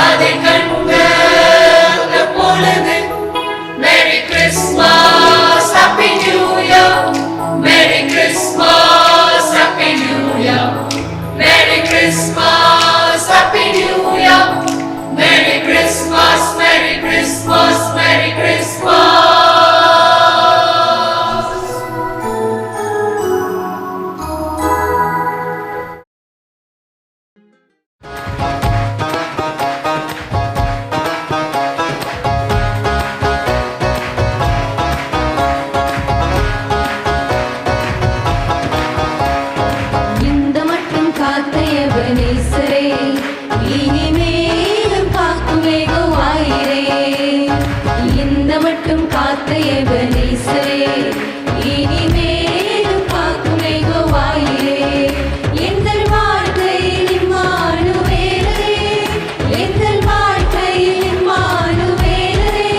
அதை கண்ட பொழுது மட்டும் காத்த எபனேசரே, இனிமேலும் காக்கும் யெகோவாயிரே. எங்கள் வாழ்க்கையில் இம்மானுவேலரே, எங்கள் வாழ்க்கையில் இம்மானுவேலரே.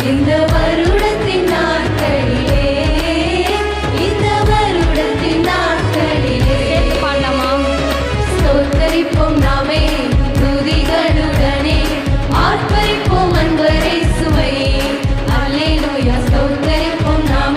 இந்த வருடத்தின் நாட்களிலே, இந்த வருடத்தின் நாட்களிலே ஸ்தோத்தரிப்போம் நாமே துதிகளுடனே, ஆர்ப்பரிப்போம் அன்பரே சுவையே. அல்லேலூயா. ஸ்தோத்தரிப்போம் நாமே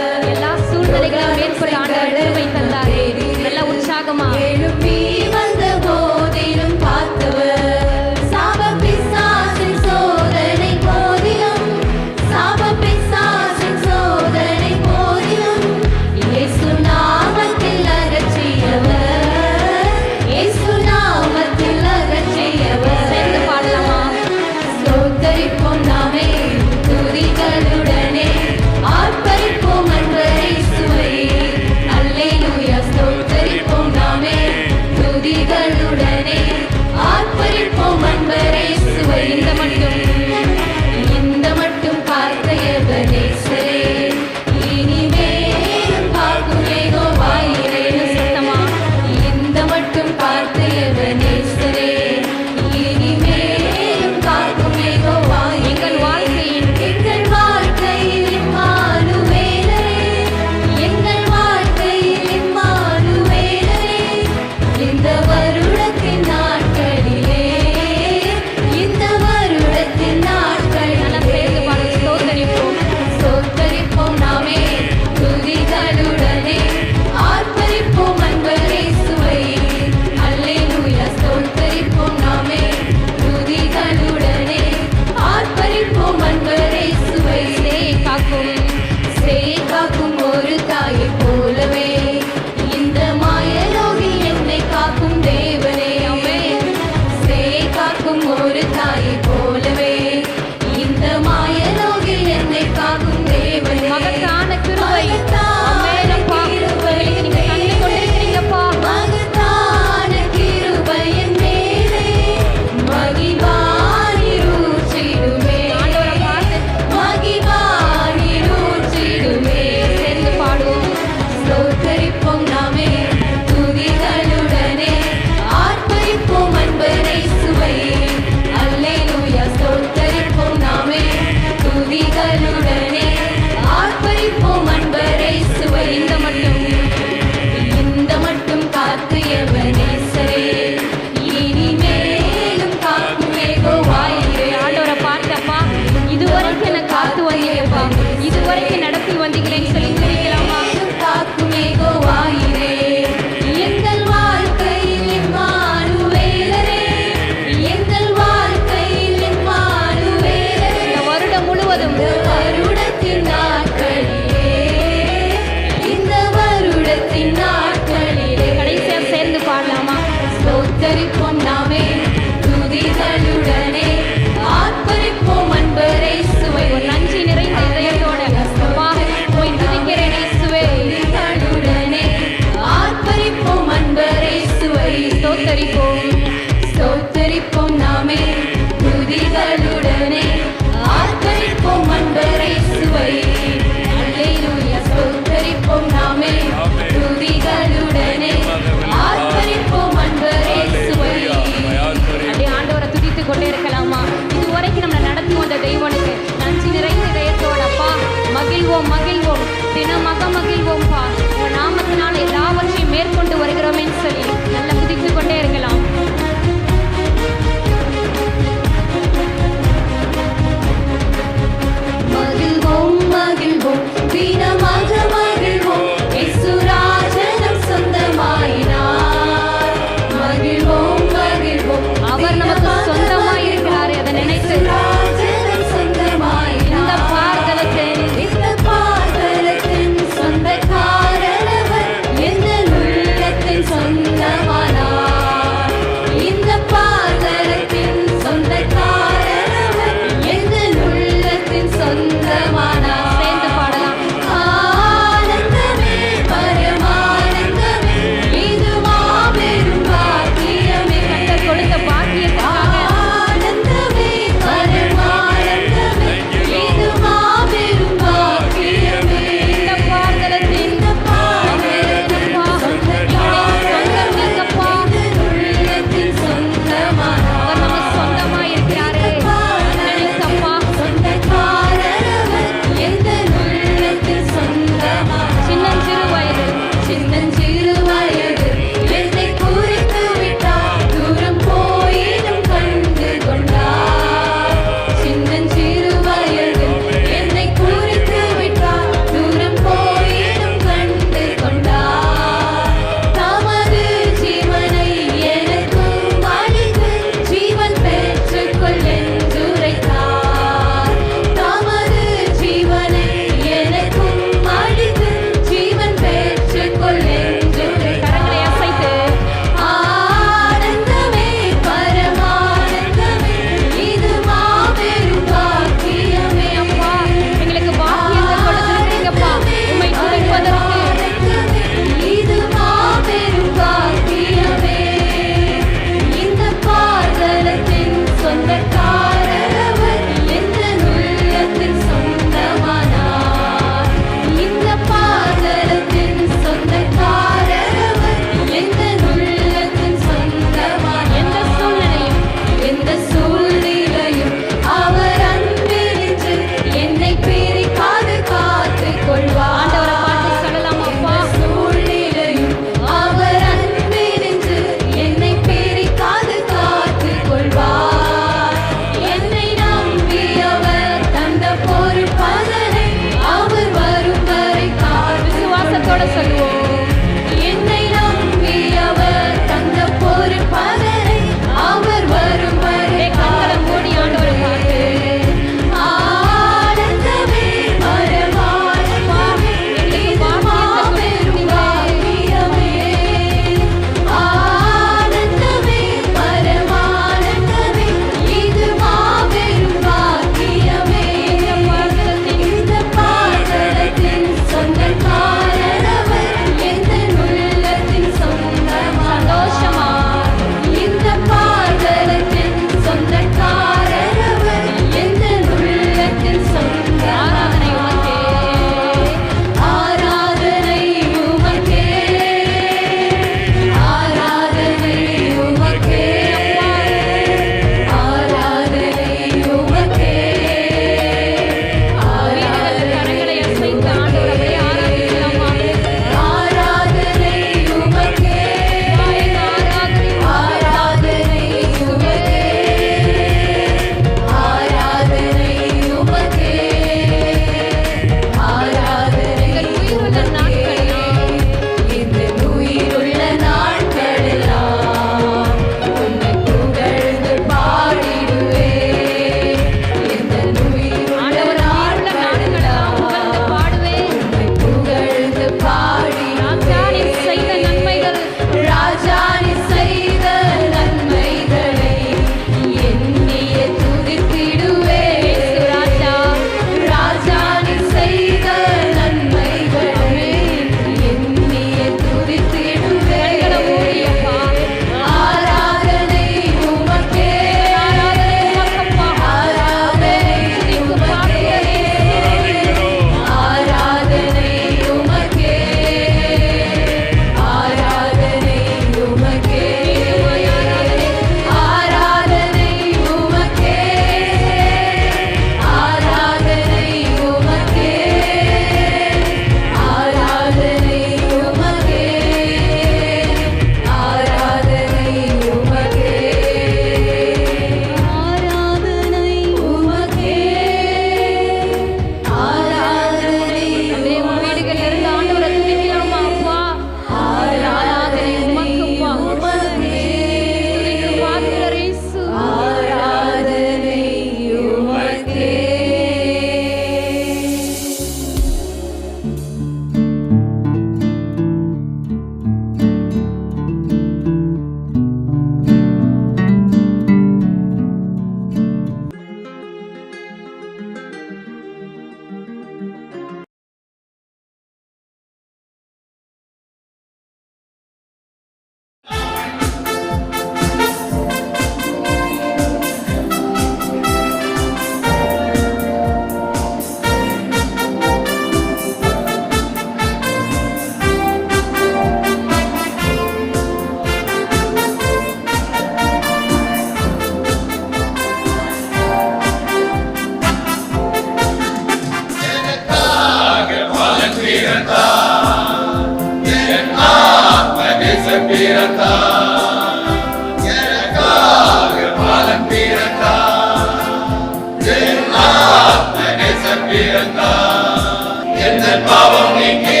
பாவம் நீக்கி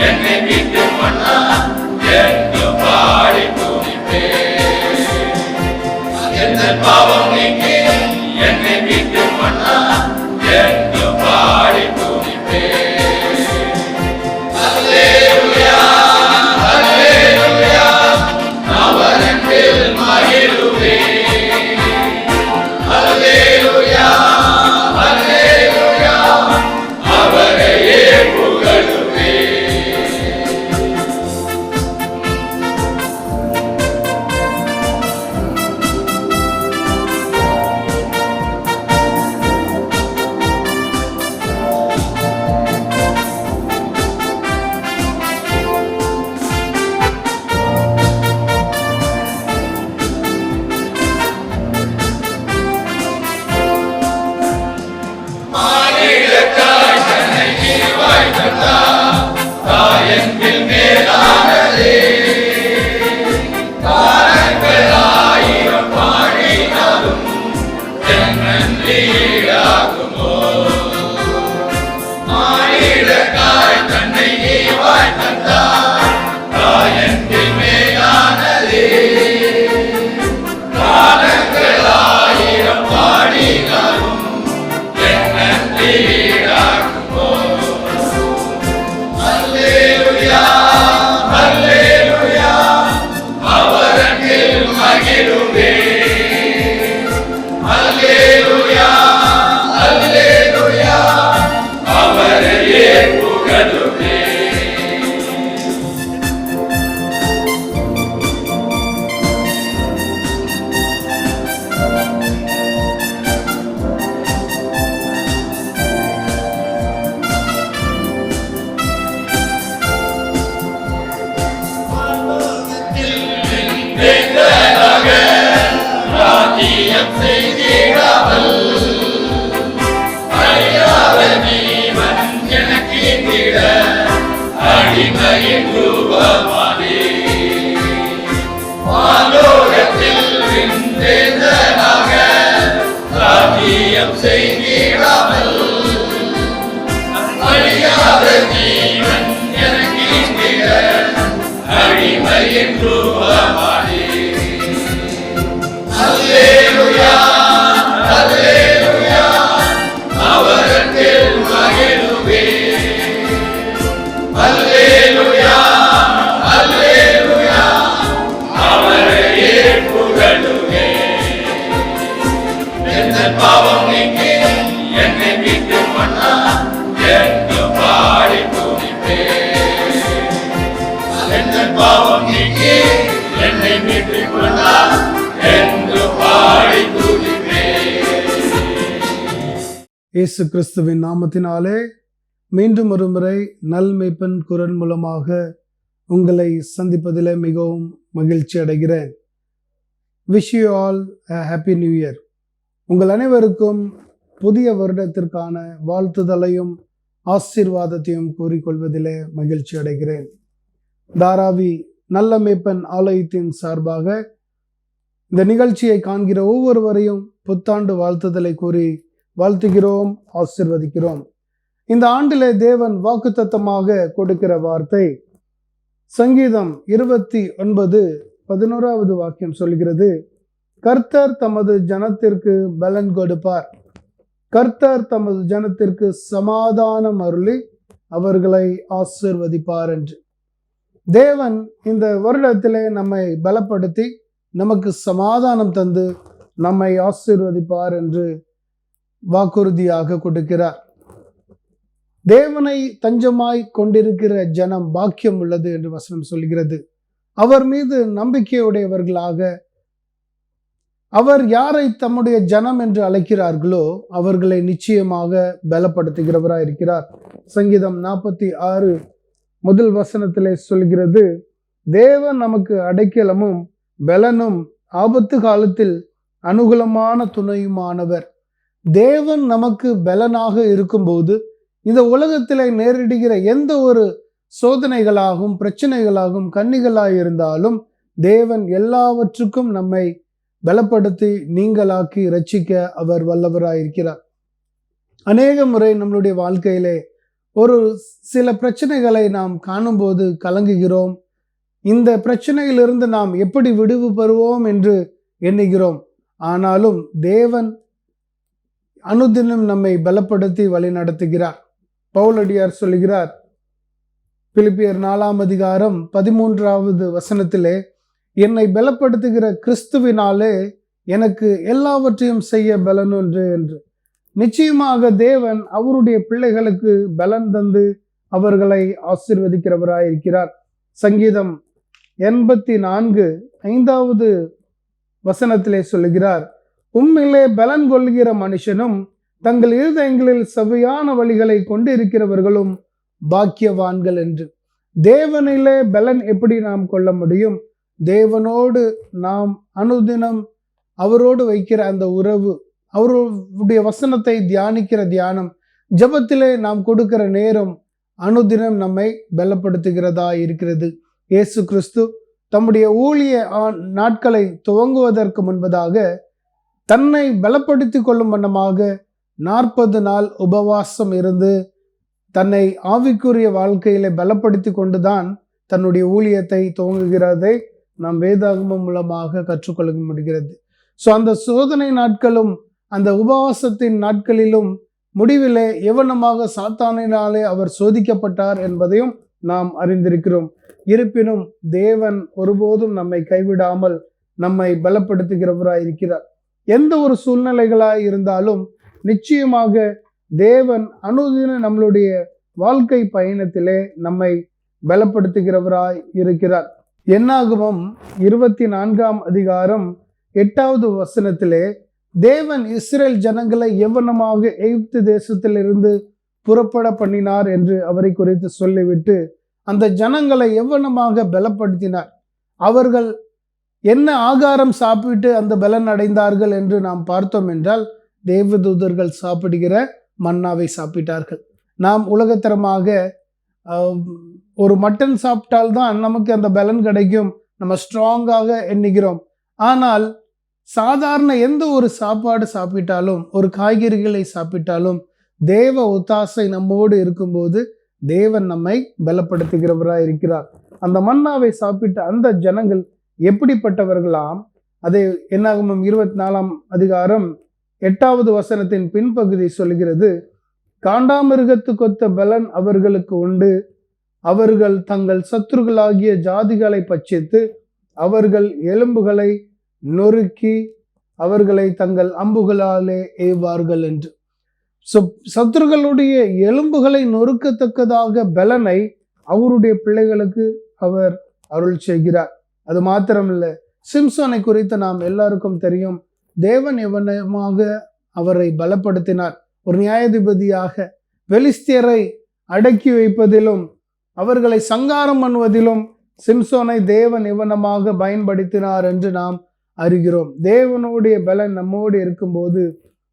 என்னை மீட்டு பண்ணா என்று பாடி துதிப்பே. எந்த பாவம் நீக்கி என்னை மீட்டு பண்ணா என்று பாடி துதிப்பே. அல்லேலூயா அல்லேலூயா அவரில் மகிழுவே. அல்லேலூயா அல்லேலூயா அவரையே புகழுவே. மானிடக்காய் தன்னை ஈவாய் தந்தார் தாயன்பில் மேலானதே. காலங்கள் ஆயிரம் பாடினாலும் என் நன்றி ஈடாகுமோ. மானிடக்காய் தன்னை ஈவாய் தந்தார் தாயன்பில் மேலானதே. காலங்கள் ஆயிரம் பாடினாலும் என் நன்றி ஈடாகுமோ. அல்லேலூயா அல்லேலூயா அவரில் மகிழுவே. அல்லேலூயா அல்லேலூயா அவரையே புகழுவே. வேந்தனாக ராஜ்யம் செய்திடாமல் அழியாத நீவன் எனக்கு இந்திட அடிமையின் ரூபமானே. வானோகத்தில் வேந்தனாக ராஜ்யம் செய்திடாமல் அழியாத நீவன் எனக்கு இந்திட அடிமையின் ரூபமானே. அல்லேலூயா அல்லேலூயா அவரில் மகிழுவே. அல்லேலூயா அல்லேலூயா அவரையே புகழுவே. எந்த பாவம் நீக்கி என்னை மீட்டு பண்ணா என்று பாடி துதிப்பே. எந்த பாவம் நீக்கி என்னை மீட்டு பண்ணா என்று பாடி துதிப்பே. இயேசு கிறிஸ்துவின் நாமத்தினாலே மீண்டும் ஒரு முறை நல் மேய்ப்பன் குரல் மூலமாக உங்களை சந்திப்பதில் மிகவும் மகிழ்ச்சி அடைகிறேன். Wish you all a happy new year. உங்கள் அனைவருக்கும் புதிய வருடத்திற்கான வாழ்த்துதலையும் ஆசீர்வாதத்தையும் கூறிக்கொள்வதிலே மகிழ்ச்சி அடைகிறேன். தாராவி நல்ல மேய்ப்பன் ஆலயத்தின் சார்பாக இந்த நிகழ்ச்சியை காண்கிற ஒவ்வொருவரையும் புத்தாண்டு வாழ்த்துதலை கூறி வாழ்த்துகிறோம், ஆசீர்வதிக்கிறோம். இந்த ஆண்டிலே தேவன் வாக்குத்தத்தமாக கொடுக்கிற வார்த்தை சங்கீதம் 29:11 வாக்கியம் சொல்கிறது, கர்த்தர் தமது ஜனத்திற்கு பலன் கொடுப்பார், கர்த்தர் தமது ஜனத்திற்கு சமாதானம் அருளி அவர்களை ஆசீர்வதிப்பார் என்று. தேவன் இந்த வருடத்திலே நம்மை பலப்படுத்தி நமக்கு சமாதானம் தந்து நம்மை ஆசீர்வதிப்பார் என்று வாக்குறுதியாக கொடுக்கிறார். தேவனை தஞ்சமாய் கொண்டிருக்கிற ஜனம் பாக்கியம் உள்ளது என்று வசனம் சொல்கிறது. அவர் மீது நம்பிக்கையுடையவர்களாக அவர் யாரை தம்முடைய ஜனம் என்று அழைக்கிறார்களோ அவர்களை நிச்சயமாக பலப்படுத்துகிறவராய் இருக்கிறார். சங்கீதம் 46 முதல் வசனத்திலே சொல்கிறது, தேவன் நமக்கு அடைக்கலமும் பலனும் ஆபத்து காலத்தில் அனுகூலமான துணையுமானவர். தேவன் நமக்கு பலனாக இருக்கும்போது இந்த உலகத்திலே நேரிடுகிற எந்த ஒரு சோதனைகளாகவும் பிரச்சனைகளாகவும் கண்ணிகளாக இருந்தாலும் தேவன் எல்லாவற்றுக்கும் நம்மை பலப்படுத்தி நீங்களாக்கி இரட்சிக்க அவர் வல்லவராயிருக்கிறார். அநேக முறை நம்மளுடைய வாழ்க்கையிலே ஒரு சில பிரச்சனைகளை நாம் காணும்போது கலங்குகிறோம். இந்த பிரச்சனையிலிருந்து நாம் எப்படி விடுவு பெறுவோம் என்று எண்ணுகிறோம். ஆனாலும் தேவன் அனுதினம் நம்மை பலப்படுத்தி வழி நடத்துகிறார். பவுலடியார் சொல்லுகிறார், பிலிப்பியர் 4ஆம் அதிகாரம் 13வது வசனத்திலே, என்னை பலப்படுத்துகிற கிறிஸ்துவினாலே எனக்கு எல்லாவற்றையும் செய்ய பலனுண்டு என்று. நிச்சயமாக தேவன் அவருடைய பிள்ளைகளுக்கு பலன் தந்து அவர்களை ஆசீர்வதிக்கிறவராயிருக்கிறார். சங்கீதம் 84:5வது வசனத்திலே சொல்லுகிறார், உம்மிலே பலன் கொள்கிற மனுஷனும் தங்கள் இருதயங்களில் செவ்வையான வழிகளை கொண்டிருக்கிறவர்களும் பாக்கியவான்கள் என்று. தேவனிலே பலன் எப்படி நாம் கொள்ள முடியும்? தேவனோடு நாம் அனுதினம் அவரோடு வைக்கிற அந்த உறவு, அவருடைய வசனத்தை தியானிக்கிற தியானம், ஜெபத்திலே நாம் கொடுக்கிற நேரம் அனுதினம் நம்மை பலப்படுத்துகிறதா இருக்கிறது. இயேசு கிறிஸ்து தம்முடைய ஊழிய நாட்களை துவங்குவதற்கு முன்பதாக தன்னை பலப்படுத்தி கொள்ளும் வண்ணமாக 40 நாள் உபவாசம் இருந்து தன்னை ஆவிக்குரிய வாழ்க்கையில பலப்படுத்தி கொண்டுதான் தன்னுடைய ஊழியத்தை துவங்குகிறதை நாம் வேதாகமம் மூலமாக கற்றுக்கொள்ள முடிகிறது. ஸோ அந்த சோதனை நாட்களும் அந்த உபவாசத்தின் நாட்களிலும் முடிவிலே எவனமாக சாத்தானினாலே அவர் சோதிக்கப்பட்டார் என்பதையும் நாம் அறிந்திருக்கிறோம். இருப்பினும் தேவன் ஒருபோதும் நம்மை கைவிடாமல் நம்மை பலப்படுத்துகிறவராய் இருக்கிறார். எந்த ஒரு சூழ்நிலைகளாய் இருந்தாலும் நிச்சயமாக தேவன் அனுதின நம்மளுடைய வாழ்க்கை பயணத்திலே நம்மை பலப்படுத்துகிறவராய் இருக்கிறார். என்னாகமம் 24ஆம் அதிகாரம் 8வது வசனத்திலே தேவன் இஸ்ரேல் ஜனங்களை எவ்வளமாக எகிப்து தேசத்திலிருந்து புறப்பட பண்ணினார் என்று அவரை குறித்து சொல்லிவிட்டு அந்த ஜனங்களை எவ்வளமாக பலப்படுத்தினார், அவர்கள் என்ன ஆகாரம் சாப்பிட்டு அந்த பலன் அடைந்தார்கள் என்று நாம் பார்த்தோம் என்றால் தேவதூதர்கள் சாப்பிடுகிற மன்னாவை சாப்பிட்டார்கள். நாம் உலகத்தரமாக ஒரு மட்டன் சாப்பிட்டால்தான் நமக்கு அந்த பலன் கிடைக்கும், நம்ம ஸ்ட்ராங்காக எண்ணுகிறோம். ஆனால் சாதாரண எந்த ஒரு சாப்பாடு சாப்பிட்டாலும், ஒரு காய்கறிகளை சாப்பிட்டாலும் தேவ ஒத்தாசை நம்மோடு இருக்கும்போது தேவன் நம்மை பலப்படுத்துகிறவராய் இருக்கிறார். அந்த மன்னாவை சாப்பிட்ட அந்த ஜனங்கள் எப்படிப்பட்டவர்களாம்? அதை என்னாகமம் 24ஆம் அதிகாரம் 8வது வசனத்தின் பின்பகுதி சொல்கிறது, காண்டாமிருகத்துக்கொத்த பலன் அவர்களுக்கு உண்டு, அவர்கள் தங்கள் சத்துருக்களாகிய ஜாதிகளை பட்சித்து அவர்கள் எலும்புகளை நொறுக்கி அவர்களை தங்கள் அம்புகளாலே ஏவார்கள் என்று. சத்துருக்களுடைய எலும்புகளை நொறுக்கத்தக்கதாக பலனை அவருடைய பிள்ளைகளுக்கு அவர் அருள் செய்கிறார். அது மாத்திரமல்ல, சிம்சோனை குறித்து நாம் எல்லாருக்கும் தெரியும். தேவன் எவனமாக அவரை பலப்படுத்தினார். ஒரு நியாயாதிபதியாக பெலிஸ்தியரை அடக்கி வைப்பதிலும் அவர்களை சங்காரம் பண்ணுவதிலும் சிம்சோனை தேவன் எவனமாக பயன்படுத்தினார் என்று நாம் அறிகிறோம். தேவனுடைய பலன் நம்மோடு இருக்கும்போது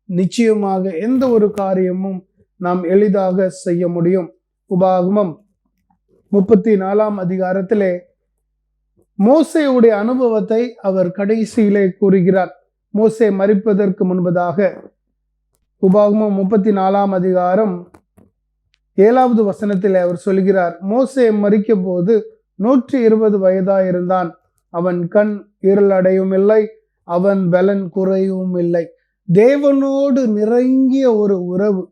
நிச்சயமாக எந்த ஒரு காரியமும் நாம் எளிதாக செய்ய முடியும். உபாகமம் 34ஆம் அதிகாரத்திலே மோசேயுடைய அனுபவத்தை அவர் கடைசியிலே கூறுகிறார். மோசே மரிப்பதற்கு முன்பதாக உபாகமம் 34ஆம் அதிகாரம் 7வது வசனத்தில் அவர் சொல்கிறார், மோசே மரிக்க போது 120 வயதாயிருந்தான், அவன் கண் இருளடையும் இல்லை, அவன் பலன் குறையவும் இல்லை. தேவனோடு நெருங்கிய ஒரு உறவு,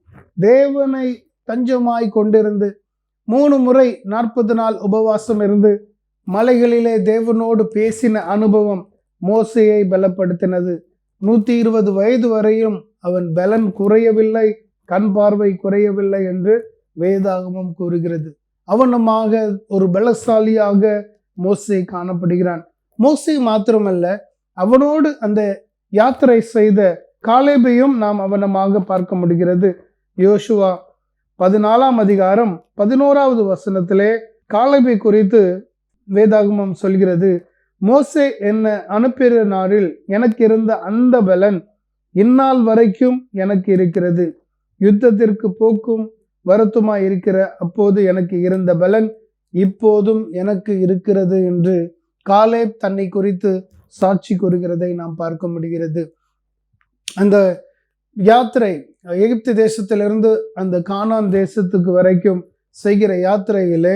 தேவனை தஞ்சமாய் கொண்டிருந்து 3 முறை 40 நாள் உபவாசம் இருந்து மலைகளிலே தேவனோடு பேசின அனுபவம் மோசேயை பலப்படுத்தினது. 120 வயது வரையும் அவன் பலன் குறையவில்லை, கண் பார்வை குறையவில்லை என்று வேதாகமம் கூறுகிறது. அவனமாக ஒரு பலசாலியாக மோசே காணப்படுகிறான். மோசே மாத்திரமல்ல, அவனோடு அந்த யாத்திரை செய்த காலேபையும் நாம் அவனமாக பார்க்க முடிகிறது. யோசுவா 14ஆம் அதிகாரம் 11வது வசனத்திலே காலேபை குறித்து வேதாகமம் சொல்கிறது, மோசே என்னை அனுப்பிற நாளில் எனக்கு இருந்த அந்த பலன் இந்நாள் வரைக்கும் எனக்கு இருக்கிறது. யுத்தத்திற்கு போக்கும் வருத்தமாய் இருக்கிற அப்போது எனக்கு இருந்த பலன் இப்போதும் எனக்கு இருக்கிறது என்று காலேப் தன்னை குறித்து சாட்சி கூறுகிறதை நாம் பார்க்க முடிகிறது. அந்த யாத்திரை எகிப்து தேசத்திலிருந்து அந்த கானான் தேசத்துக்கு வரைக்கும் செய்கிற யாத்திரையிலே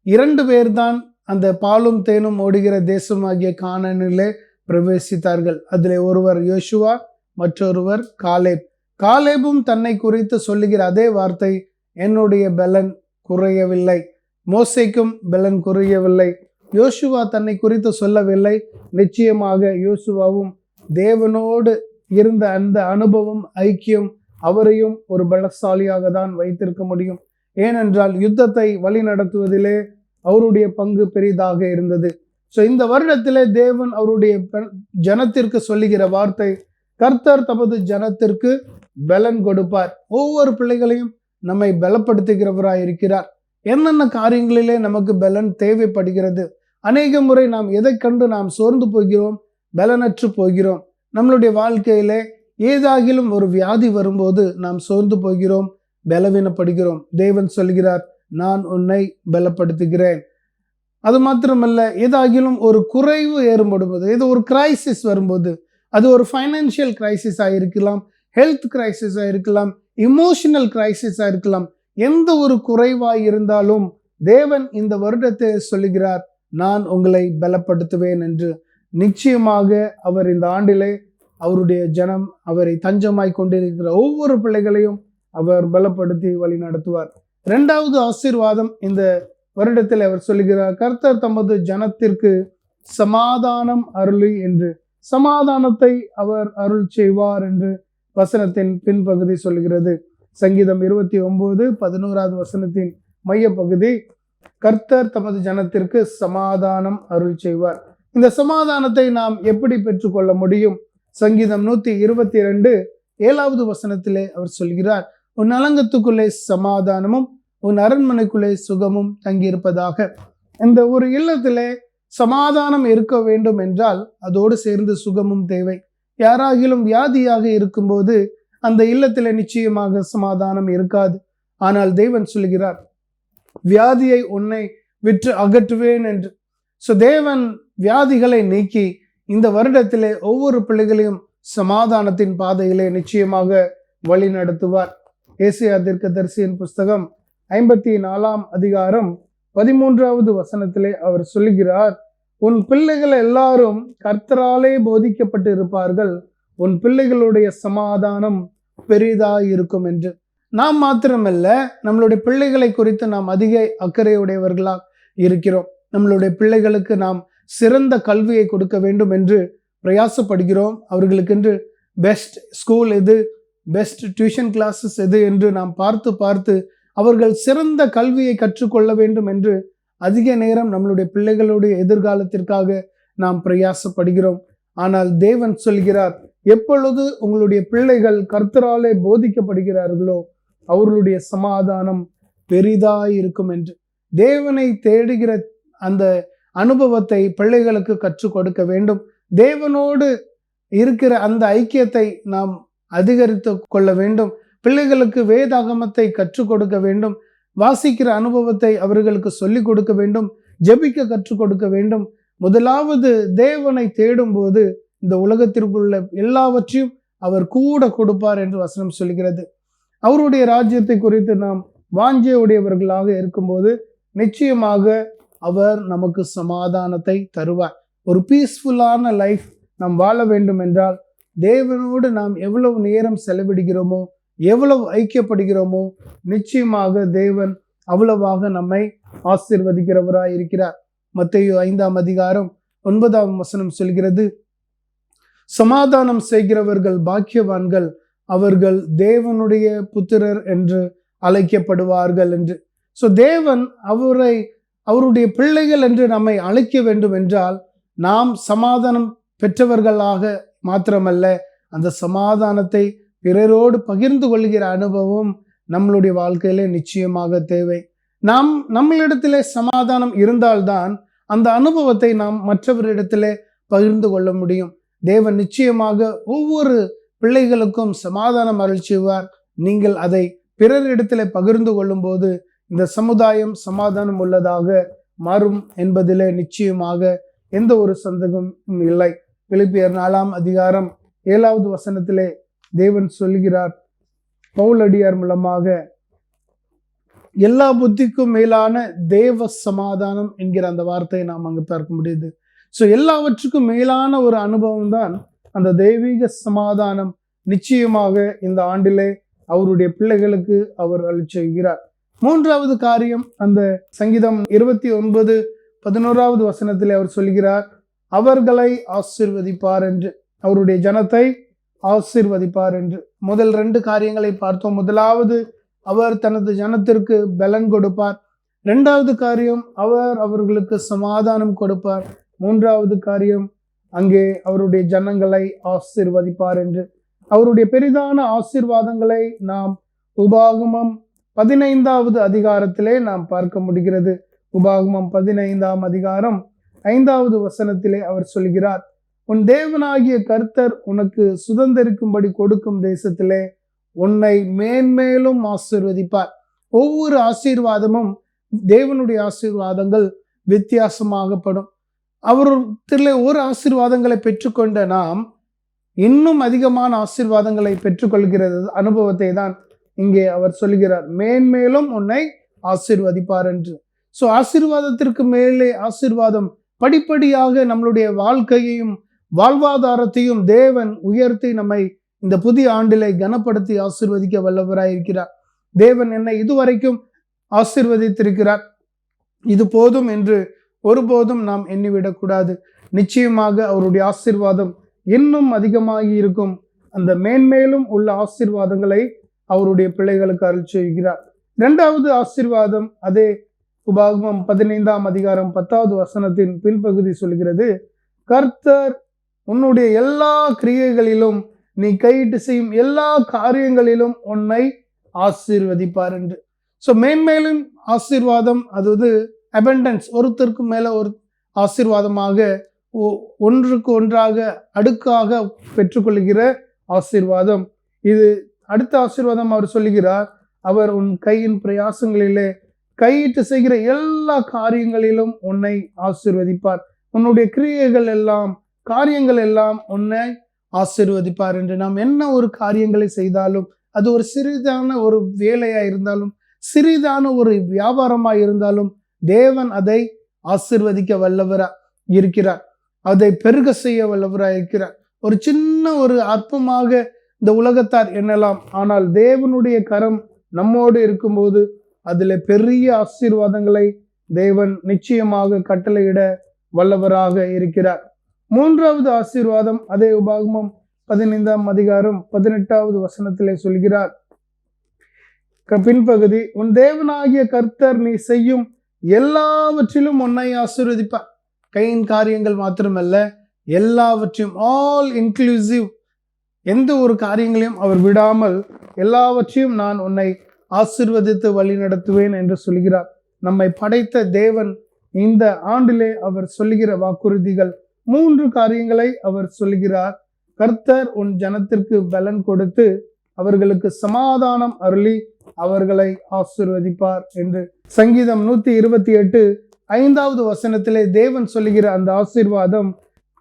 2 பேர்தான் அந்த பாலும் தேனும் ஓடுகிற தேசமாகிய கானானிலே பிரவேசித்தார்கள். அதிலே ஒருவர் யோசுவா, மற்றொருவர் காலேப். காலேபும் தன்னை குறித்து சொல்லுகிற அதே வார்த்தை, என்னுடைய பலன் குறையவில்லை. மோசேக்கும் பலன் குறையவில்லை. யோசுவா தன்னை குறித்து சொல்லவில்லை. நிச்சயமாக யோசுவாவும் தேவனோடு இருந்த அந்த அனுபவம், ஐக்கியம் அவரையும் ஒரு பலசாலியாக தான் வைத்திருக்க முடியும். ஏனென்றால் யுத்தத்தை வழி நடத்துவதிலே அவருடைய பங்கு பெரிதாக இருந்தது. ஸோ இந்த வருடத்திலே தேவன் அவருடைய ஜனத்திற்கு சொல்லுகிற வார்த்தை, கர்த்தர் தமது ஜனத்திற்கு பலன் கொடுப்பார். ஒவ்வொரு பிள்ளைகளையும் நம்மை பலப்படுத்துகிறவராய் இருக்கிறார். என்னென்ன காரியங்களிலே நமக்கு பலன் தேவைப்படுகிறது? அநேக முறை நாம் எதை கண்டு நாம் சோர்ந்து போகிறோம், பலனற்று போகிறோம். நம்மளுடைய வாழ்க்கையிலே ஏதாகிலும் ஒரு வியாதி வரும்போது நாம் சோர்ந்து போகிறோம், பலவீனப்படுகிறோம். தேவன் சொல்கிறார், நான் உன்னை பலப்படுத்துகிறேன். அது மாத்திரமல்ல, ஏதாகிலும் ஒரு குறைவு ஏற்படும்போது, ஏதோ ஒரு கிரைசிஸ் வரும்போது, அது ஒரு ஃபைனான்சியல் கிரைசிஸாக இருக்கலாம், ஹெல்த் கிரைசிஸாக இருக்கலாம், இமோஷனல் கிரைசிஸாக இருக்கலாம். எந்த ஒரு குறைவாய் இருந்தாலும் தேவன் இந்த வருடத்தை சொல்லுகிறார், நான் உங்களை பலப்படுத்துவேன் என்று. நிச்சயமாக அவர் இந்த ஆண்டிலே அவருடைய ஜனம், அவரை தஞ்சமாய் கொண்டிருக்கிற ஒவ்வொரு பிள்ளைகளையும் அவர் பலப்படுத்தி வழி நடத்துவார். 2வது ஆசீர்வாதம் இந்த வருடத்தில் அவர் சொல்லுகிறார், கர்த்தர் தமது ஜனத்திற்கு சமாதானம் அருளி என்று. சமாதானத்தை அவர் அருள் செய்வார் என்று வசனத்தின் பின்பகுதி சொல்கிறது. சங்கீதம் 29:11 வசனத்தின் மைய பகுதி, கர்த்தர் தமது ஜனத்திற்கு சமாதானம் அருள் செய்வார். இந்த சமாதானத்தை நாம் எப்படி பெற்றுக்கொள்ள முடியும்? சங்கீதம் 122:7 வசனத்திலே அவர் சொல்கிறார், உன் அலங்கத்துக்குள்ளே சமாதானமும் உன் அரண்மனைக்குள்ளே சுகமும் தங்கியிருப்பதாக. இந்த ஒரு இல்லத்திலே சமாதானம் இருக்க வேண்டும் என்றால் அதோடு சேர்ந்து சுகமும் தேவை. யாராகிலும் வியாதியாக இருக்கும்போது அந்த இல்லத்திலே நிச்சயமாக சமாதானம் இருக்காது. ஆனால் தேவன் சொல்கிறார், வியாதியை உன்னை விற்று அகற்றுவேன் என்று. ஸோ தேவன் வியாதிகளை நீக்கி இந்த வருடத்திலே ஒவ்வொரு பிள்ளைகளையும் சமாதானத்தின் பாதையிலே நிச்சயமாக வழி நடத்துவார். ஏசாயா தீர்க்கதரிசியின் புஸ்தகம் 54:13 வசனத்திலே அவர் சொல்லுகிறார், உன் பிள்ளைகள் எல்லாரும் கர்த்தராலே போதிக்கப்பட்டு இருப்பார்கள், உன் பிள்ளைகளுடைய சமாதானம் பெரிதாய் இருக்கும் என்று. நாம் மாத்திரமல்ல, நம்மளுடைய பிள்ளைகளை குறித்து நாம் அதிக அக்கறையுடையவர்களாக இருக்கிறோம். நம்மளுடைய பிள்ளைகளுக்கு நாம் சிறந்த கல்வியை கொடுக்க வேண்டும் என்று பிரயாசப்படுகிறோம். அவர்களுக்கென்று பெஸ்ட் ஸ்கூல் எது, பெஸ்ட் டியூஷன் கிளாஸஸ் எது என்று நாம் பார்த்து அவர்கள் சிறந்த கல்வியை கற்றுக்கொள்ள வேண்டும் என்று அதிக நேரம் நம்மளுடைய பிள்ளைகளுடைய எதிர்காலத்திற்காக நாம் பிரயாசப்படுகிறோம். ஆனால் தேவன் சொல்கிறார், எப்பொழுது உங்களுடைய பிள்ளைகள் கர்த்தராலே போதிக்கப்படுகிறார்களோ அவர்களுடைய சமாதானம் பெரிதாய் இருக்கும் என்று. தேவனை தேடுகிற அந்த அனுபவத்தை பிள்ளைகளுக்கு கற்றுக் கொடுக்க வேண்டும். தேவனோடு இருக்கிற அந்த ஐக்கியத்தை நாம் அதிகரித்து கொள்ள வேண்டும். பிள்ளைகளுக்கு வேதாகமத்தை கற்றுக் கொடுக்க வேண்டும். வாசிக்கிற அனுபவத்தை அவர்களுக்கு சொல்லிக் கொடுக்க வேண்டும். ஜெபிக்க கற்றுக் கொடுக்க வேண்டும். முதலாவது தேவனை தேடும் போது இந்த உலகத்திற்குள்ள எல்லாவற்றையும் அவர் கூட கொடுப்பார் என்று வசனம் சொல்கிறது. அவருடைய ராஜ்யத்தை குறித்து நாம் வாஞ்சையுடையவர்களாக இருக்கும்போது நிச்சயமாக அவர் நமக்கு சமாதானத்தை தருவார். ஒரு பீஸ்ஃபுல்லான லைஃப் நாம் வாழ வேண்டும் என்றால் தேவனோடு நாம் எவ்வளவு நேரம் செலவிடுகிறோமோ, எவ்வளவு ஐக்கியப்படுகிறோமோ, நிச்சயமாக தேவன் அவ்வளவாக நம்மை ஆசீர்வதிக்கிறவராய் இருக்கிறார். மத்தேயு 5:9 வசனம் சொல்கிறது, சமாதானம் செய்கிறவர்கள் பாக்கியவான்கள், அவர்கள் தேவனுடைய புத்திரர் என்று அழைக்கப்படுவார்கள் என்று. ஸோ தேவன் அவருடைய பிள்ளைகள் என்று நம்மை அழைக்க வேண்டும் என்றால் நாம் சமாதானம் பெற்றவர்களாக மாத்திரமல்ல, அந்த சமாதானத்தை பிறரோடு பகிர்ந்து கொள்கிற அனுபவம் நம்மளுடைய வாழ்க்கையிலே நிச்சயமாக தேவை. நம்மளிடத்திலே சமாதானம் இருந்தால்தான் அந்த அனுபவத்தை நாம் மற்றவரிடத்திலே பகிர்ந்து கொள்ள முடியும். தேவன் நிச்சயமாக ஒவ்வொரு பிள்ளைகளுக்கும் சமாதானம் அருள் செய்வார். நீங்கள் அதை பிறரிடத்திலே பகிர்ந்து கொள்ளும் போது இந்த சமுதாயம் சமாதானம் உள்ளதாக மாறும் என்பதிலே நிச்சயமாக எந்த ஒரு சந்தேகமும் இல்லை. பிலிப்பியர் 4:7 தேவன் சொல்கிறார், பவுலடியார் மூலமாக, எல்லா புத்திக்கும் மேலான தேவ சமாதானம் என்கிற அந்த வார்த்தையை நாம் அங்கு பார்க்க முடியுது. ஸோ எல்லாவற்றுக்கும் மேலான ஒரு அனுபவம் தான் அந்த தெய்வீக சமாதானம். நிச்சயமாக இந்த ஆண்டிலே அவருடைய பிள்ளைகளுக்கு அவர் அளிச்சுகிறார். மூன்றாவது காரியம், அந்த சங்கீதம் 29:11 அவர் சொல்கிறார், அவர்களை ஆசீர்வதிப்பார் என்று, அவருடைய ஜனத்தை ஆசீர்வதிப்பார் என்று. முதல் 2 காரியங்களை பார்த்தோம். முதலாவது, அவர் தனது ஜனத்திற்கு பலன் கொடுப்பார். 2வது காரியம், அவர் அவர்களுக்கு சமாதானம் கொடுப்பார். 3வது காரியம், அங்கே அவருடைய ஜனங்களை ஆசீர்வதிப்பார் என்று. அவருடைய பெரிதான ஆசீர்வாதங்களை நாம் உபாகமம் 15 நாம் பார்க்க முடிகிறது. உபாகமம் 15 5 அவர் சொல்கிறார், உன் தேவனாகிய கர்த்தர் உனக்கு சுதந்தரிக்கும்படி கொடுக்கும் தேசத்திலே உன்னை மேன்மேலும் ஆசீர்வதிப்பார். ஒவ்வொரு ஆசீர்வாதமும், தேவனுடைய ஆசீர்வாதங்கள் வித்தியாசமாகப்படும். அவருடைய ஒரு ஆசீர்வாதங்களை பெற்றுக்கொண்ட நாம் இன்னும் அதிகமான ஆசீர்வாதங்களை பெற்றுக்கொள்கிறது அனுபவத்தை தான் இங்கே அவர் சொல்கிறார், மேன்மேலும் உன்னை ஆசீர்வதிப்பார் என்று. ஸோ ஆசீர்வாதத்திற்கு மேலே ஆசீர்வாதம், படிப்படியாக நம்மளுடைய வாழ்க்கையையும் வாழ்வாதாரத்தையும் தேவன் உயர்த்தி நம்மை இந்த புதிய ஆண்டிலே கனப்படுத்தி ஆசீர்வதிக்க வல்லவராயிருக்கிறார். தேவன் என்னை இதுவரைக்கும் ஆசீர்வதித்திருக்கிறார், இது போதும் என்று ஒருபோதும் நாம் எண்ணிவிடக்கூடாது. நிச்சயமாக அவருடைய ஆசீர்வாதம் இன்னும் அதிகமாகி இருக்கும். அந்த மேன்மேலும் உள்ள ஆசீர்வாதங்களை அவருடைய பிள்ளைகளுக்கு அருள் செய்கிறார். 2வது ஆசீர்வாதம், அதே உபாகமம் 15:10 பின்பகுதி சொல்கிறது, கர்த்தர் உன்னுடைய எல்லா கிரியைகளிலும், நீ கையிட்டு செய்யும் எல்லா காரியங்களிலும் உன்னை ஆசீர்வதிப்பார் என்று. ஸோ மேன்மேலும் ஆசீர்வாதம், அதாவது அபண்டன்ஸ், ஒருத்தருக்கு மேல ஒரு ஆசீர்வாதமாக, ஒன்றுக்கு ஒன்றாக அடுக்காக பெற்றுக்கொள்கிற ஆசீர்வாதம் இது. அடுத்த ஆசீர்வாதம் அவர் சொல்லுகிறார், அவர் உன் கையின் பிரயாசங்களிலே, கையிட்டு செய்கிற எல்லா காரியங்களிலும் உன்னை ஆசீர்வதிப்பார். உன்னுடைய கிரியைகள் எல்லாம், காரியங்கள் எல்லாம் உன்னை ஆசீர்வதிப்பார் என்று. நாம் என்ன ஒரு காரியங்களை செய்தாலும், அது ஒரு சிறிதான ஒரு வேலையா இருந்தாலும், சிறிதான ஒரு வியாபாரமா இருந்தாலும், தேவன் அதை ஆசீர்வதிக்க வல்லவரா இருக்கிறார், அதை பெருக செய்ய வல்லவரா இருக்கிறார். ஒரு சின்ன ஒரு அற்பமாக இந்த உலகத்தார் எண்ணலாம், ஆனால் தேவனுடைய கரம் நம்மோடு இருக்கும்போது அதில் பெரிய ஆசீர்வாதங்களை தேவன் நிச்சயமாக கட்டளையிட வல்லவராக இருக்கிறார். 3வது ஆசீர்வாதம், அதே உபாகமம் 15:18 சொல்கிறார், பின்பகுதி, உன் தேவனாகிய கர்த்தர் நீ செய்யும் எல்லாவற்றிலும் உன்னை ஆசீர்வதிப்பார். கையின் காரியங்கள் மாத்திரமல்ல, எல்லாவற்றையும், ஆல் இன்க்ளூசிவ், எந்த ஒரு காரியங்களையும் அவர் விடாமல் எல்லாவற்றையும் நான் உன்னை ஆசீர்வதித்து வழி நடத்துவேன் என்று சொல்கிறார். நம்மை படைத்த தேவன் இந்த ஆண்டிலே அவர் சொல்லுகிற வாக்குறுதிகள், 3 காரியங்களை அவர் சொல்கிறார். கர்த்தர் உன் ஜனத்திற்கு பலன் கொடுத்து அவர்களுக்கு சமாதானம் அருளி அவர்களை ஆசீர்வதிப்பார் என்று. சங்கீதம் 128:5 தேவன் சொல்லுகிற அந்த ஆசீர்வாதம்,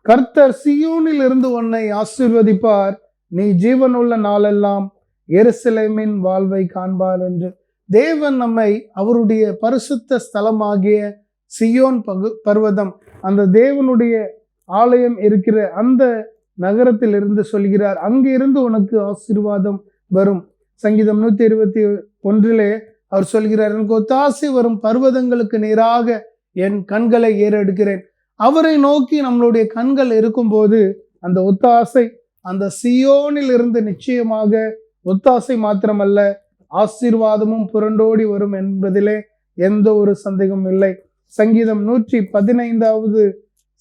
கர்த்தர் சீயோனில் இருந்து உன்னை ஆசீர்வதிப்பார், நீ ஜீவனுள்ள நாளெல்லாம் எருசலேமின் வாழ்வை காண்பார் என்று. தேவன் நம்மை அவருடைய பரிசுத்த ஸ்தலமாகிய சியோன் பர்வதம், அந்த தேவனுடைய ஆலயம் இருக்கிற அந்த நகரத்தில் இருந்து சொல்கிறார், அங்கிருந்து உனக்கு ஆசீர்வாதம் வரும். சங்கீதம் 121 அவர் சொல்கிறார், எனக்கு ஒத்தாசை வரும் பர்வதங்களுக்கு நேராக என் கண்களை ஏறெடுக்கிறேன். அவரை நோக்கி நம்மளுடைய கண்கள் இருக்கும்போது அந்த ஒத்தாசை அந்த சியோனில் இருந்து நிச்சயமாக ஒத்தாசை மாத்திரமல்ல, ஆசீர்வாதமும் புரண்டோடி வரும் என்பதிலே எந்த ஒரு சந்தேகமும் இல்லை. சங்கீதம் 115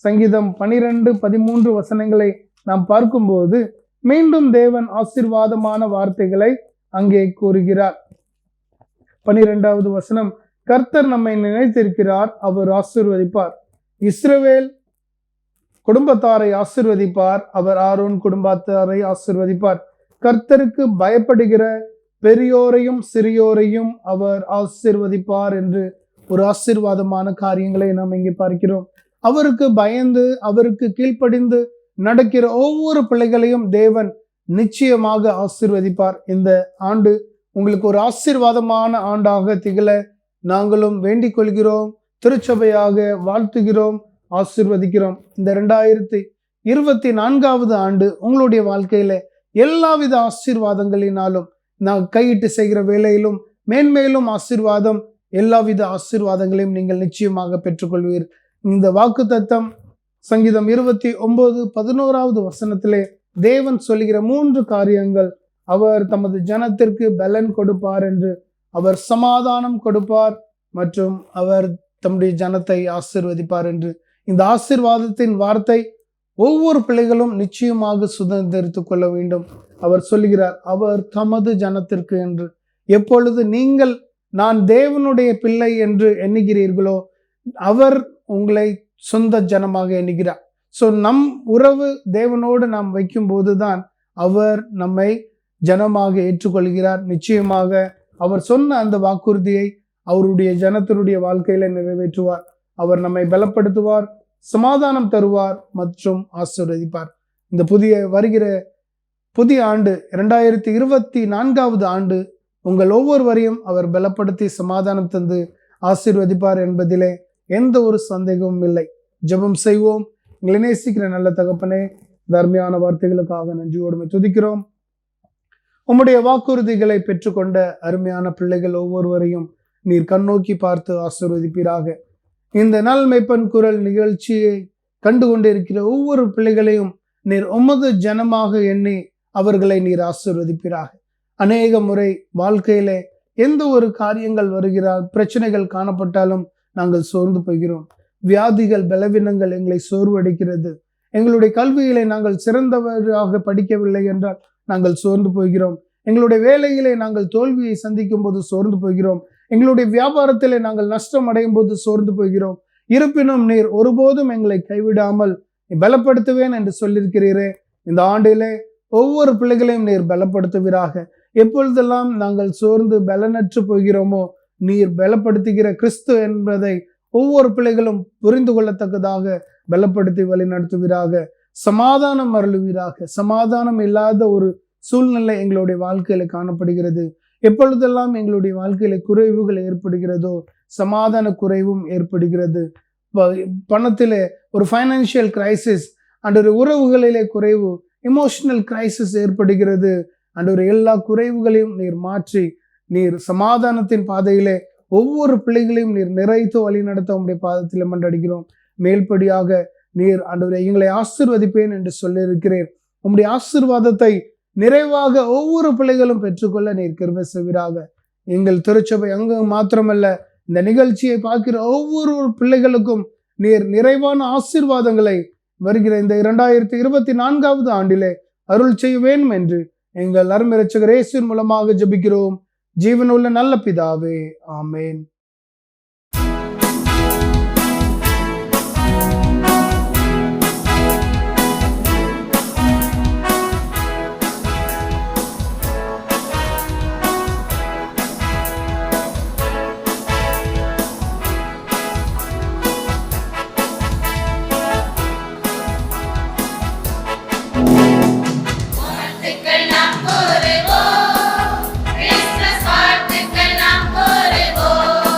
சங்கீதம் 12-13 நாம் பார்க்கும்போது மீண்டும் தேவன் ஆசீர்வாதமான வார்த்தைகளை அங்கே கூறுகிறார். 12 கர்த்தர் நம்மை நினைத்திருக்கிறார், அவர் ஆசீர்வதிப்பார். இஸ்ரவேல் குடும்பத்தாரை ஆசீர்வதிப்பார், அவர் ஆரோன் குடும்பத்தாரை ஆசீர்வதிப்பார். கர்த்தருக்கு பயப்படுகிற பெரியோரையும் சிறியோரையும் அவர் ஆசீர்வதிப்பார் என்று ஒரு ஆசீர்வாதமான காரியங்களை நாம் இங்கே பார்க்கிறோம். அவருக்கு பயந்து அவருக்கு கீழ்ப்படிந்து நடக்கிற ஒவ்வொரு பிள்ளைகளையும் தேவன் நிச்சயமாக ஆசீர்வதிப்பார். இந்த ஆண்டு உங்களுக்கு ஒரு ஆசீர்வாதமான ஆண்டாக திகழ நாங்களும் வேண்டிக் கொள்கிறோம், திருச்சபையாக வாழ்த்துகிறோம், ஆசீர்வதிக்கிறோம். இந்த 2024 ஆண்டு உங்களுடைய வாழ்க்கையில எல்லாவித ஆசீர்வாதங்களினாலும் நான் கையிட்டு செய்கிற வேலையிலும் மேன்மேலும் ஆசீர்வாதம், எல்லாவித ஆசீர்வாதங்களையும் நீங்கள் நிச்சயமாக பெற்றுக்கொள்வீர். இந்த வாக்குத்தத்தம் சங்கீதம் 29:11 வசனத்திலே தேவன் சொல்லுகிற 3 காரியங்கள். அவர் தமது ஜனத்திற்கு பலன் கொடுப்பார் என்று, அவர் சமாதானம் கொடுப்பார் மற்றும் அவர் தம்முடைய ஜனத்தை ஆசீர்வதிப்பார் என்று. இந்த ஆசீர்வாதத்தின் வார்த்தை ஒவ்வொரு பிள்ளைகளும் நிச்சயமாக சுதந்திரித்துக் கொள்ள வேண்டும். அவர் சொல்லுகிறார், அவர் தமது ஜனத்திற்கு என்று. எப்பொழுது நீங்கள் நான் தேவனுடைய பிள்ளை என்று எண்ணுகிறீர்களோ அவர் உங்களை சொந்த ஜனமாக எண்ணுகிறார். ஸோ நம் உறவு தேவனோடு நாம் வைக்கும் போதுதான் அவர் நம்மை ஜனமாக ஏற்றுக்கொள்கிறார். நிச்சயமாக அவர் சொன்ன அந்த வாக்குறுதியை அவருடைய ஜனத்தினுடைய வாழ்க்கையில நிறைவேற்றுவார். அவர் நம்மை பலப்படுத்துவார், சமாதானம் தருவார் மற்றும் ஆசீர்வதிப்பார். இந்த வருகிற புதிய ஆண்டு 2024 ஆண்டு உங்கள் ஒவ்வொருவரையும் அவர் பலப்படுத்தி சமாதானம் தந்து ஆசீர்வதிப்பார் என்பதிலே எந்த ஒரு சந்தேகமும் இல்லை. ஜெபம் செய்வோம். எங்களை நேசிக்கிற நல்ல தகப்பனே, தர்மையான வார்த்தைகளுக்காக நன்றியோடுமை துதிக்கிறோம். உம்முடைய வாக்குறுதிகளை பெற்றுக்கொண்ட அருமையான பிள்ளைகள் ஒவ்வொருவரையும் நீர் கண்ணோக்கி பார்த்து ஆசீர்வதிப்பீராக. இந்த நல் மெய்ப்பன் குரல் நிகழ்ச்சியை கண்டு கொண்டிருக்கிற ஒவ்வொரு பிள்ளைகளையும் நீர் உமது ஜனமாக எண்ணி அவர்களை நீர் ஆசீர்வதிப்பீராக. அநேக முறை வாழ்க்கையிலே எந்த ஒரு காரியங்கள் வருகிறால், பிரச்சனைகள் காணப்பட்டாலும் நாங்கள் சோர்ந்து போகிறோம். வியாதிகள், பலவீனங்கள் எங்களை சோர்வடைக்கிறது. எங்களுடைய கல்வியிலே நாங்கள் சிறந்தவராக படிக்கவில்லை என்றால் நாங்கள் சோர்ந்து போகிறோம். எங்களுடைய வேலையிலே நாங்கள் தோல்வியை சந்திக்கும் போது சோர்ந்து போகிறோம். எங்களுடைய வியாபாரத்திலே நாங்கள் நஷ்டம் அடையும் போது சோர்ந்து போகிறோம். இருப்பினும் நீர் ஒருபோதும் எங்களை கைவிடாமல் பலப்படுத்துவேன் என்று சொல்லியிருக்கிறீரே. இந்த ஆண்டிலே ஒவ்வொரு பிள்ளைகளையும் நீர் பலப்படுத்துவீராக. எப்பொழுதெல்லாம் நாங்கள் சோர்ந்து பலனற்று போகிறோமோ நீர் பலப்படுத்துகிற கிறிஸ்து என்பதை ஒவ்வொரு பிள்ளைகளும் புரிந்து கொள்ளத்தக்கதாக பலப்படுத்தி வழி நடத்துவீராக. சமாதானம் அருளுவீராக. சமாதானம் இல்லாத ஒரு சூழ்நிலை எங்களுடைய வாழ்க்கையில காணப்படுகிறது. எப்பொழுதெல்லாம் எங்களுடைய வாழ்க்கையில குறைவுகள் ஏற்படுகிறதோ சமாதான குறைவும் ஏற்படுகிறது. பணத்திலே ஒரு ஃபைனான்சியல் கிரைசிஸ் அண்ட் ஒரு உறவுகளிலே குறைவு, எமோஷனல் கிரைசிஸ் ஏற்படுகிறது. அண்ட் ஒரு எல்லா குறைவுகளையும் நீர் மாற்றி நீர் சமாதானத்தின் பாதையிலே ஒவ்வொரு பிள்ளைகளையும் நீர் நிறைத்து வழி நடத்த உங்களுடைய பாதத்தில் மன்றடிக்கிறோம். மேல்படியாக நீர் ஆண்டவரே எங்களை ஆசீர்வதிப்பேன் என்று சொல்லியிருக்கிறேன். உம்முடைய ஆசீர்வாதத்தை நிறைவாக ஒவ்வொரு பிள்ளைகளும் பெற்றுக்கொள்ள நீர் கிருபை செய்வீராக. எங்கள் திருச்சபை அங்கு மாத்திரமல்ல, இந்த நிகழ்ச்சியை பார்க்கிற ஒவ்வொரு பிள்ளைகளுக்கும் நீர் நிறைவான ஆசீர்வாதங்களை வருகிற இந்த 2024 ஆண்டிலே அருள் செய்ய வேண்டும் என்று எங்கள் அருமை இரட்சகர் இயேசுவின் மூலமாக ஜெபிக்கிறோம். ஜீவனுள்ள நல்ல பிதாவே, ஆமேன். வாழ்த்துக்கள் நாம் கூறுவோம், கிறிஸ்துமஸ் வாழ்த்துக்கள் நாம் கூறுவோம்.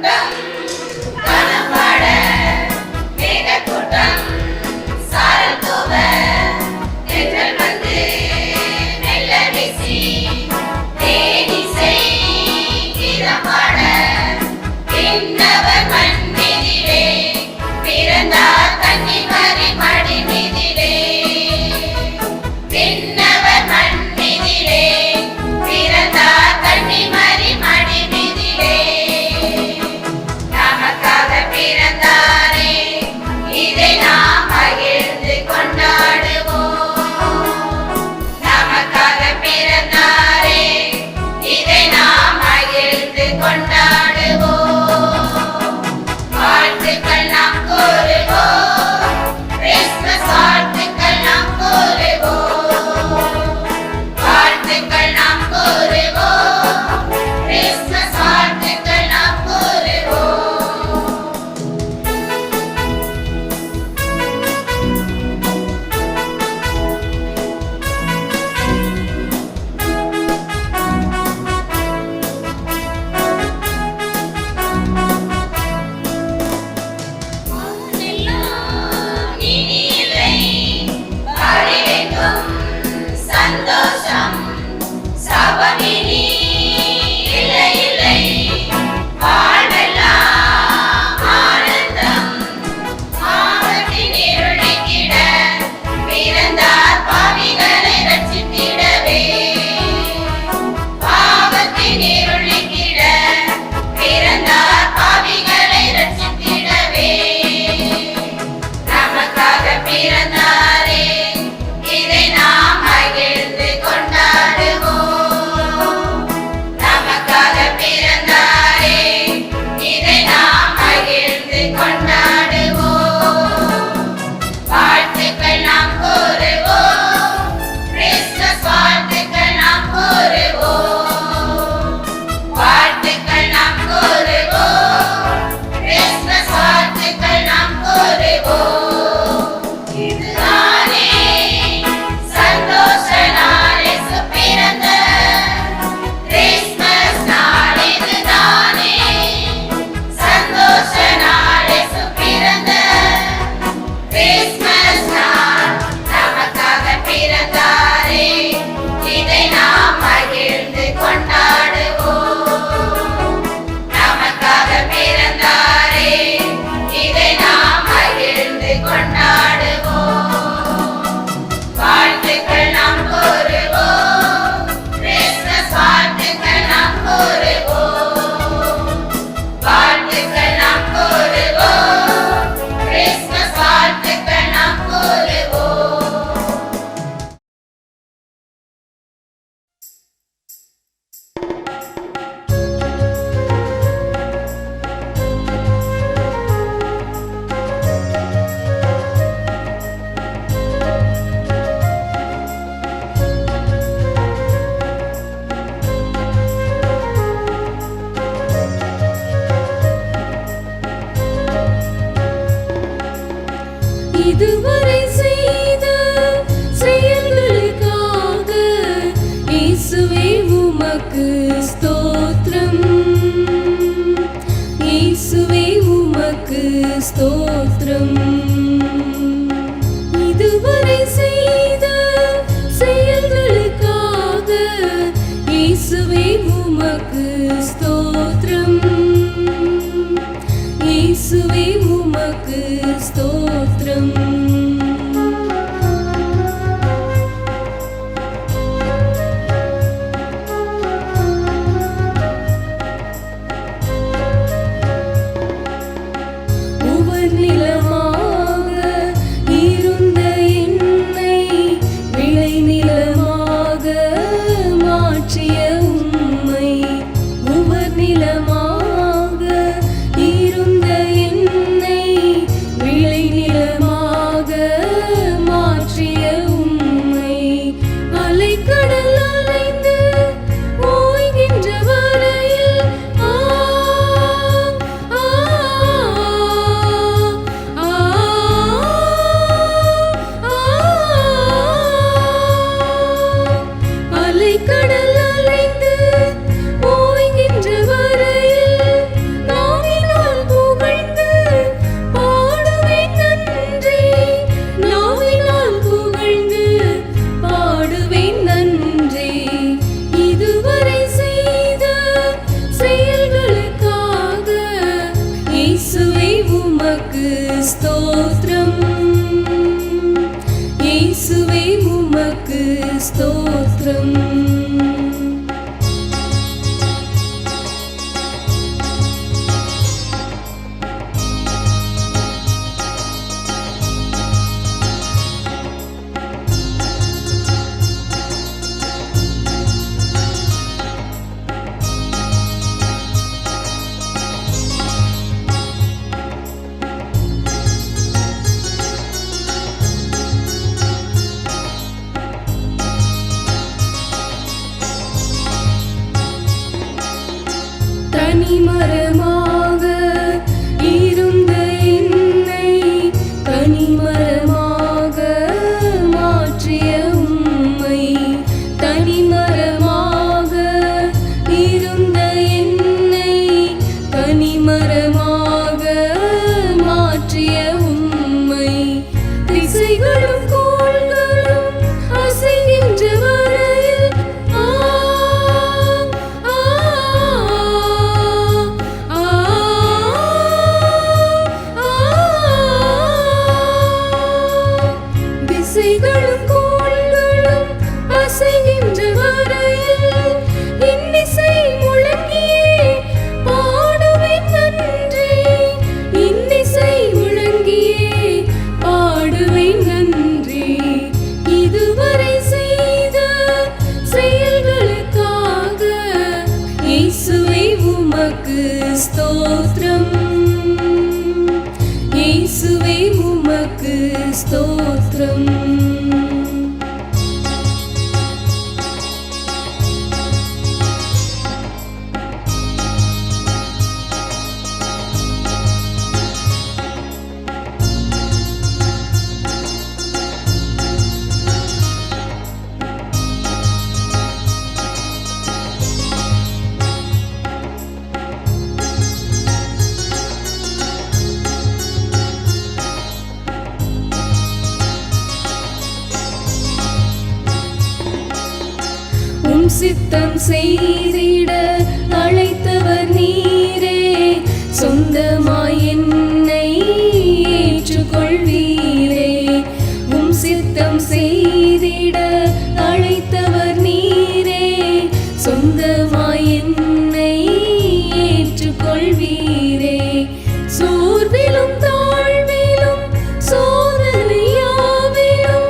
கூட்டம் காணப்பட மேக கூட்டம் சாரல் தூவ தென்றல் வந்து மெல்ல வீசி தேனிசை கீதம் பாட பின்னவர் மண் மீதிலே பிறந்தார் கன்னிமரி மடி மீதிலே பின்னவர் மண் மீதிலே பிறந்தார் கன்னிமரி மடி மீதிலே நமக்காக பிறந்தாரே இதை நாம் மகிழ்ந்து கொண்டாடுவோம் நமக்காக பிறந்தாரே இதை நாம் மகிழ்ந்து கொண்டாடுவோம் வாழ்த்துக்கள் நாம் கூறுவோம் கிறிஸ்துமஸ் வாழ்த்துக்கள் நாம் கூறுவோம் வாழ்த்துக்கள் நாம் கூறுவோம் கிறிஸ்துமஸ் வாழ்த்துக்கள் நாம் கூறுவோம் வானெல்லாம் இனி இல்லை பாடிடும் சந்தோஷம் சபமினி இல்லை இல்லை வாழ்வெல்லாம் ஆனந்தம் பாவத்தின் இருளிக்கிட பிறந்தார் பாவிகளை ரட்சித்திடவே பாவத்தின் இருளிக்கிட பிறந்தார் பாவிகளை ரட்சித்திடவே நமக்காக பிறந்தாரே இதை நாம் மகிழ்ந்து கொண்டாடுவோம் நமக்காக பிறந்தாரே இதை நாம் மகிழ்ந்து கொண்டாடுவோம் வாழ்த்துக்கள் நாம் கூறுவோம் கிறிஸ்துமஸ் வாழ்த்துக்கள் நாம் கூறுவோம் வாழ்த்துக்கள் நாம் கூறுவோம் கிறிஸ்துமஸ் வாழ்த்துக்கள் நாம் கூறுவோம் இதுதானே சந்தோஷ நாள் இயேசு பிறந்த கிறிஸ்துமஸ் நாள் இதுதானே சந்தோஷ நாள் இயேசு பிறந்த கிறிஸ்துமஸ் நாள் நமக்காக பிறந்தாரே இதை நாம் மகிழ்ந்து கொண்டாடுவோம் நமக்காக பிறந்தாரே இதை நாம் மகிழ்ந்து கொண்டாடுவோம் வாழ்த்துக்கள் நாம் கூறுவோம் கிறிஸ்துமஸ் வாழ்த்துக்கள் நாம் கூறுவோம் வாழ்த்துக்கள் நாம் கூறுவோம் கிறிஸ்துமஸ் வாழ்த்துக்கள் நாம் கூறுவோம் இதுவரை செய்த செயல்களுக்காக இயேசுவே உமக்கு ஸ்தோத்திரம் இயேசுவே உமக்கு ஸ்தோத்திரம் இதுவரை செய்த செயல்களுக்காக இயேசுவே உமக்கு ஸ்தோத்திரம் இயேசுவே உமக்கு ஸ்தோத்திரம் உவர் நிலமாக இருந்த என்னை விளை நிலமாக மாற்றிய தனிமரமாக இருந்த என்னை கனிமரமாக மாற்றிய உம்மை, தனிமரமாக இருந்த என்னை கனிமரமாக மாற்றிய உம்மை, திசைகளும் கோள்களும் அசைகின்ற வரையில் திசைகளும் கோள்களும் அசைகின்ற வரையில் இன்னிசை முழங்கியே பாடுவேன் நன்றி, இன்னிசை முழங்கியே பாடுவேன் நன்றி. இதுவரை செய்த செயல்களுக்காக இயேசுவே உமக்கு ஸ்தோத்திரம், இயேசுவே உமக்கு ஸ்தோத்திரம். உம் சித்தம் செய்திட அழைத்தவர் நீரே, சொந்தமாய் என்னை ஏற்றுக்கொள்வீரே. உம் சித்தம் செய்திட அழைத்தவர் நீரே, சொந்தமாய் என்னை ஏற்றுக்கொள்வீரே. சோர்விலும் தாழ்விலும் சோதனையாவிலும்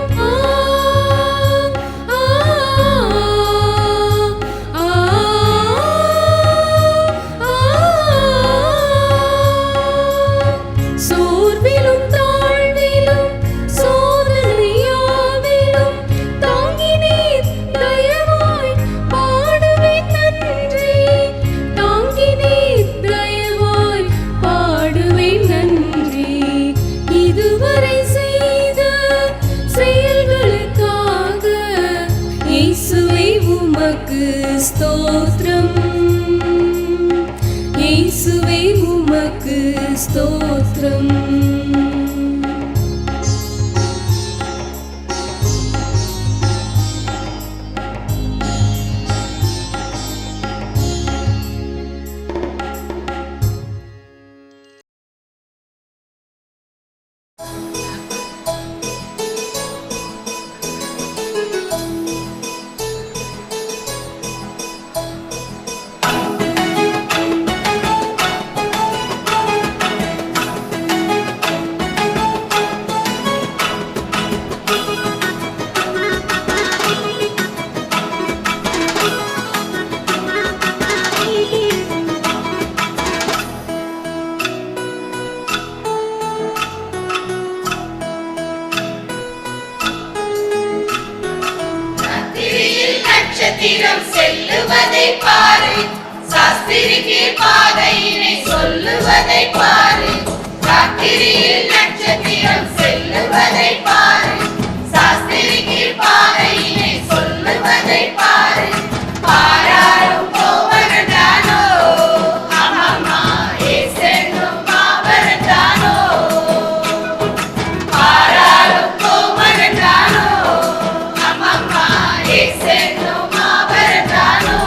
சோர்விலும் தாழ்விலும் சோதனையாவிலும் தாங்கினீர் தயவாய் பாடுவேன் நன்றி, தாங்கினீர் தயவாய் பாடுவேன் நன்றி. இதுவரை செய்த செயல்களுக்காக இயேசுவே உமக்கு ஸ்தோத்திரம், இயேசுவே உமக்கு ஸ்தோத்திரம். ராத்திரியில் நட்சத்திரம் செல்லுவதை பாரு, சாஸ்திரிக்கு பாதையினை சொல்லுவதை பாரு. ராத்திரியில் நட்சத்திரம் செல்லுவதை பாரு, சாஸ்திரிக்கு பாதையினை சொல்லுவதை பாரு. பாராளும் கோவரண்டானோ, அம்மம்மா ஏசென்னும் மாவரண்டானோ. பாராளும் கோவரண்டானோ, அம்மம்மா ஏசென்னும் மாவரண்டானோ.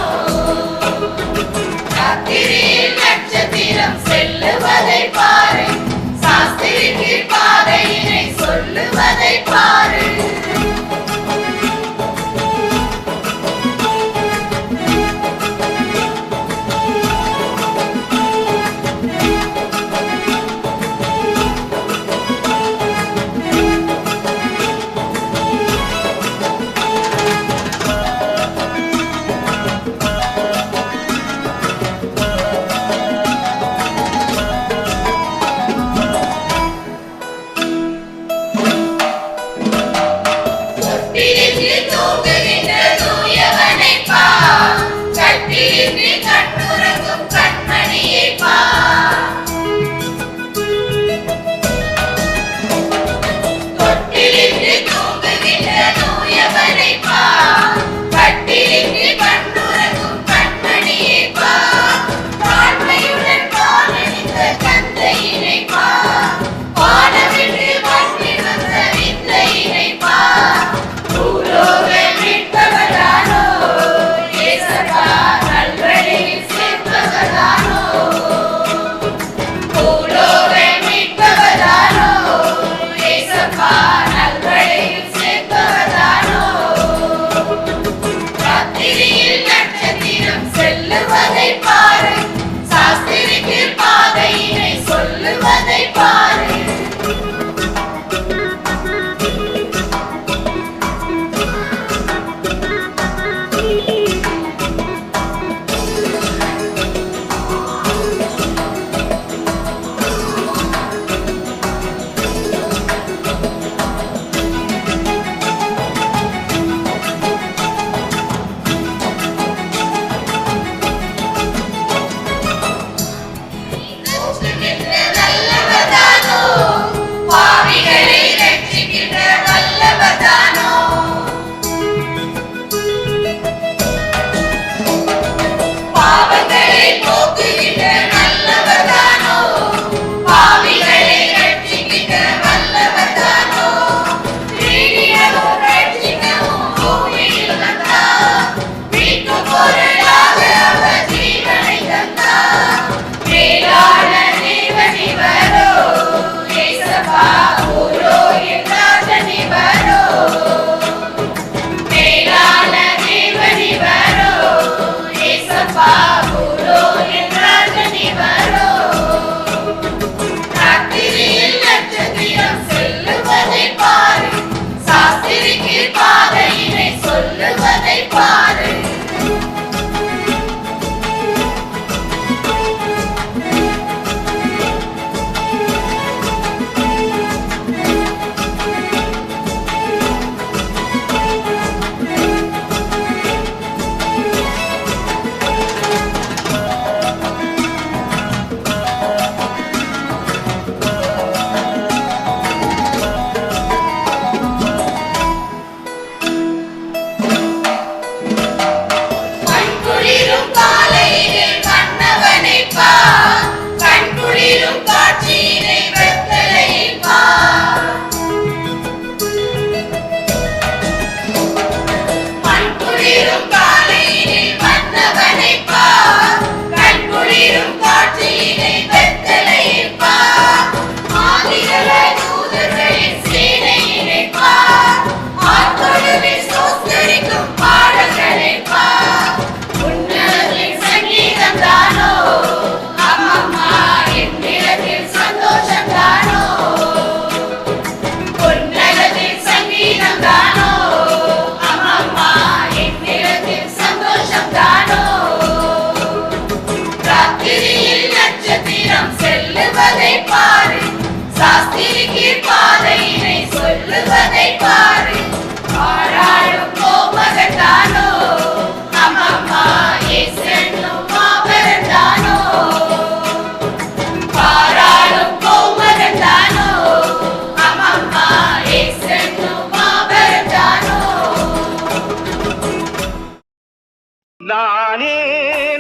நானே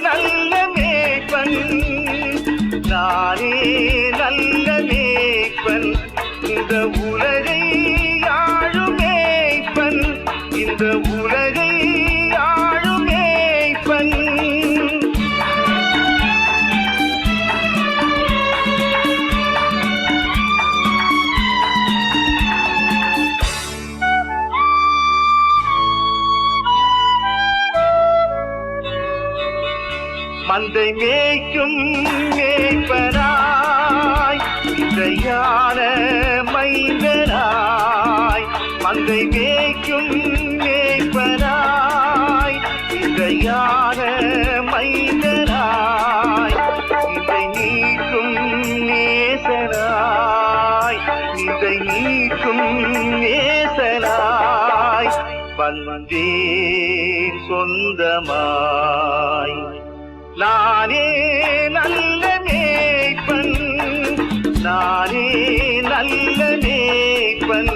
நல்ல மேய்ப்பன், நானே நல்ல மேய்ப்பன், இந்த உலகை ஆளும் மேய்ப்பன், இந்த உலகை ஆளும் மேய்ப்பன். மந்தை மேய்க்கும் மேய்ப்பனாய், இந்த யான மைந்தனாய், மந்தை மேய்க்கும் மேய்ப்பனாய், இந்த யான மைந்தனாய், இதை நீக்கும் நேசனாய், இதை நீக்கும் நேசனாய் வந்தேன் சொந்தமாய். நானே நல்ல மேய்ப்பன், நானே நல்ல மேய்ப்பன்.